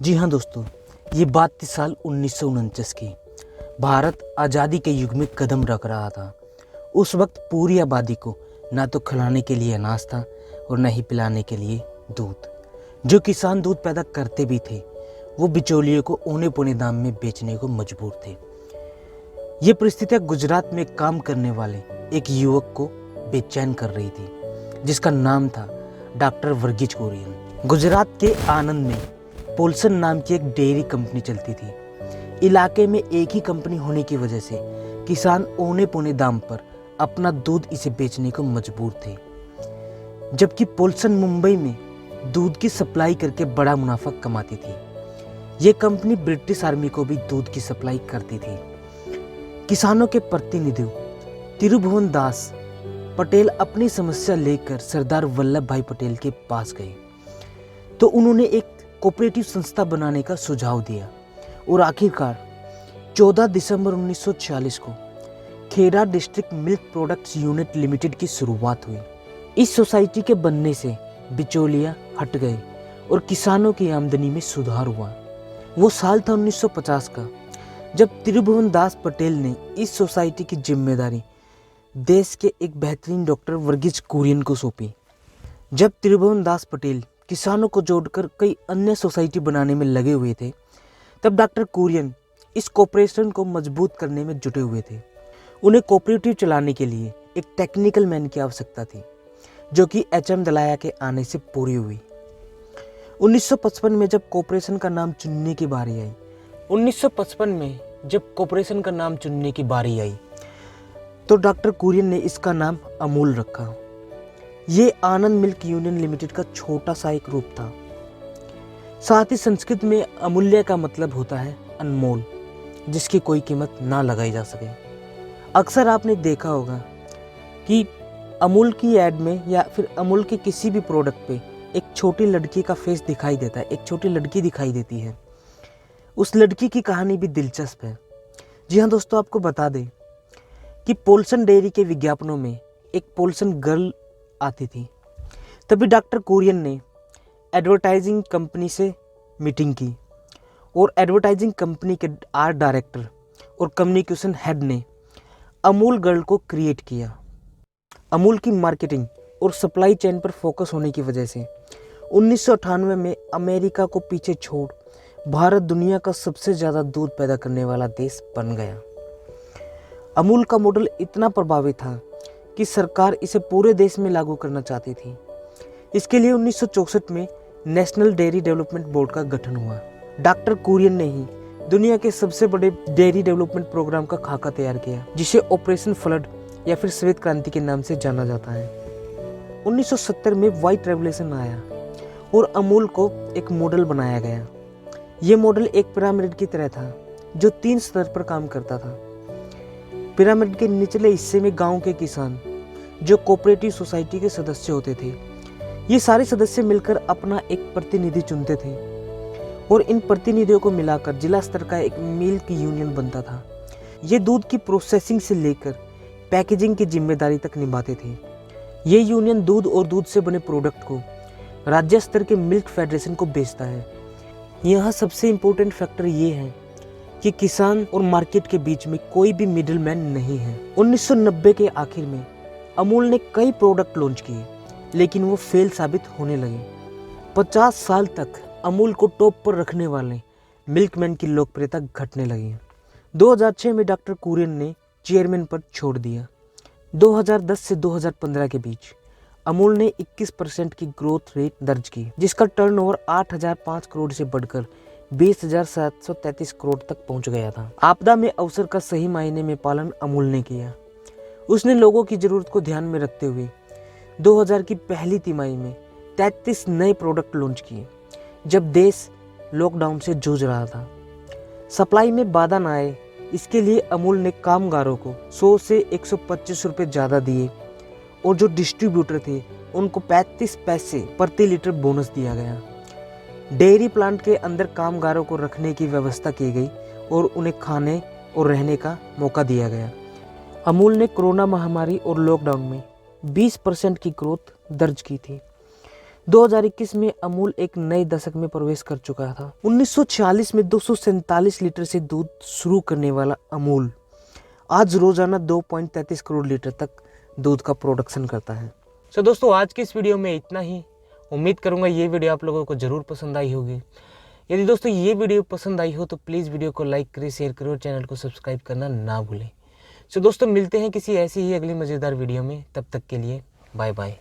जी हाँ दोस्तों, ये बात थी साल 1949 की। भारत आज़ादी के युग में कदम रख रहा था। उस वक्त पूरी आबादी को ना तो खिलाने के लिए अनाज था और न ही पिलाने के लिए दूध। जो किसान दूध पैदा करते भी थे वो बिचौलियों को औने पौने दाम में बेचने को मजबूर थे। ये परिस्थितियाँ गुजरात में काम करने वाले एक युवक को बेचैन कर रही थी, जिसका नाम था डॉक्टर वर्गीज कुरियन। गुजरात के आनंद में पोल्सन नाम की एक डेयरी कंपनी चलती थी। इलाके में एक ही कंपनी होने की वजह से किसान औने पौने दाम पर अपना दूध इसे बेचने को मजबूर थे, जबकि पोल्सन मुंबई में दूध की सप्लाई करके बड़ा मुनाफा कमाती थी। ये कंपनी ब्रिटिश आर्मी को भी दूध की सप्लाई करती थी। किसानों के प्रतिनिधि तिरुभुवन दास पटेल अपनी समस्या लेकर सरदार वल्लभ भाई पटेल के पास गए तो उन्होंने एक कोऑपरेटिव संस्था बनाने का सुझाव दिया और आखिरकार 14 दिसंबर 1946 को Kheda district milk products unit limited की शुरुआत हुई। इस सोसाइटी के बनने से बिचौलिया हट गए और किसानों की आमदनी में सुधार हुआ। वो साल था 1950 का, जब तिरुभुवन दास पटेल ने इस सोसाइटी की जिम्मेदारी देश के एक बेहतरीन डॉक्टर वर्गीज कुरियन को सौंपी। जब तिरुभुवन दास पटेल किसानों को जोड़कर कई अन्य सोसाइटी बनाने में लगे हुए थे, तब डॉक्टर कुरियन इस कॉरपोरेशन को मजबूत करने में जुटे हुए थे। उन्हें कोऑपरेटिव चलाने के लिए एक टेक्निकल मैन की आवश्यकता थी, जो कि एच.एम. दलाया के आने से पूरी हुई। 1955 में जब कॉरपोरेशन का नाम चुनने की बारी आई तो डॉक्टर कुरियन ने इसका नाम अमूल रखा। ये आनंद मिल्क यूनियन लिमिटेड का छोटा सा एक रूप था। साथ ही संस्कृत में अमूल्य का मतलब होता है अनमोल, जिसकी कोई कीमत ना लगाई जा सके। अक्सर आपने देखा होगा कि अमूल की ऐड में या फिर अमूल के किसी भी प्रोडक्ट पे एक छोटी लड़की का फेस दिखाई देता है, एक छोटी लड़की दिखाई देती है। उस लड़की की कहानी भी दिलचस्प है। जी हाँ दोस्तों, आपको बता दें कि पोल्सन डेयरी के विज्ञापनों में एक पोल्सन गर्ल आती थी। तभी डॉक्टर कुरियन ने एडवर्टाइजिंग कंपनी से मीटिंग की और एडवर्टाइजिंग कंपनी के आर्ट डायरेक्टर और कम्युनिकेशन हेड ने अमूल गर्ल को क्रिएट किया। अमूल की मार्केटिंग और सप्लाई चेन पर फोकस होने की वजह से 1998 में अमेरिका को पीछे छोड़ भारत दुनिया का सबसे ज़्यादा दूध पैदा करने वाला देश बन गया। अमूल का मॉडल इतना प्रभावी था कि सरकार इसे पूरे देश में लागू करना चाहती थी। इसके लिए 1964 में नेशनल डेयरी डेवलपमेंट बोर्ड का गठन हुआ। डॉक्टर कुरियन ने ही दुनिया के सबसे बड़े डेयरी डेवलपमेंट प्रोग्राम का खाका तैयार किया, जिसे ऑपरेशन फ्लड या फिर श्वेत क्रांति के नाम से जाना जाता है। 1970 में व्हाइट रेवोल्यूशन आया और अमूल को एक मॉडल बनाया गया। ये मॉडल एक पिरामिड की तरह था, जो 3 स्तर पर काम करता था। पिरामिड के निचले हिस्से में गांव के किसान, जो कोऑपरेटिव सोसाइटी के सदस्य होते थे, ये सारे सदस्य मिलकर अपना एक प्रतिनिधि चुनते थे और इन प्रतिनिधियों को मिलाकर जिला स्तर का एक मिल्क यूनियन बनता था। ये दूध की प्रोसेसिंग से लेकर पैकेजिंग की जिम्मेदारी तक निभाते थे। ये यूनियन दूध और दूध से बने प्रोडक्ट को राज्य स्तर के मिल्क फेडरेशन को बेचता है। यहाँ सबसे इम्पोर्टेंट फैक्टर ये है कि किसान और मार्केट के बीच में कोई भी मिडिल मैन नहीं है। 1990 के आखिर में अमूल ने कई प्रोडक्ट लॉन्च किए, लेकिन वो फेल साबित होने लगे। 50 साल तक अमूल को टॉप पर रखने वाले मिल्कमैन की लोकप्रियता घटने लगी। 2006 में डॉक्टर कुरियन ने चेयरमैन पद छोड़ दिया। 2010 से 2015 के बीच अमूल ने 21% की ग्रोथ रेट दर्ज की, जिसका टर्नओवर 8,005 करोड़ से बढ़कर 20,733 करोड़ तक पहुंच गया था। आपदा में अवसर का सही मायने में पालन अमूल ने किया। उसने लोगों की जरूरत को ध्यान में रखते हुए 2000 की पहली तिमाही में 33 नए प्रोडक्ट लॉन्च किए, जब देश लॉकडाउन से जूझ रहा था। सप्लाई में बाधा न आए, इसके लिए अमूल ने कामगारों को 100 से 125 रुपये ज़्यादा दिए और जो डिस्ट्रीब्यूटर थे उनको 35 पैसे प्रति लीटर बोनस दिया गया। डेयरी प्लांट के अंदर कामगारों को रखने की व्यवस्था की गई और उन्हें खाने और रहने का मौका दिया गया। अमूल ने कोरोना महामारी और लॉकडाउन में 20% की ग्रोथ दर्ज की थी। 2021 में अमूल एक नए दशक में प्रवेश कर चुका था। 1940 में 247 लीटर से दूध शुरू करने वाला अमूल आज रोजाना 2.33 करोड़ लीटर तक दूध का प्रोडक्शन करता है। सो दोस्तों, आज की इस वीडियो में इतना ही। उम्मीद करूंगा ये वीडियो आप लोगों को जरूर पसंद आई होगी। यदि दोस्तों ये वीडियो पसंद आई हो तो प्लीज़ वीडियो को लाइक करें, शेयर करें और चैनल को सब्सक्राइब करना ना भूलें। सो दोस्तों, मिलते हैं किसी ऐसी ही अगली मज़ेदार वीडियो में। तब तक के लिए बाय बाय।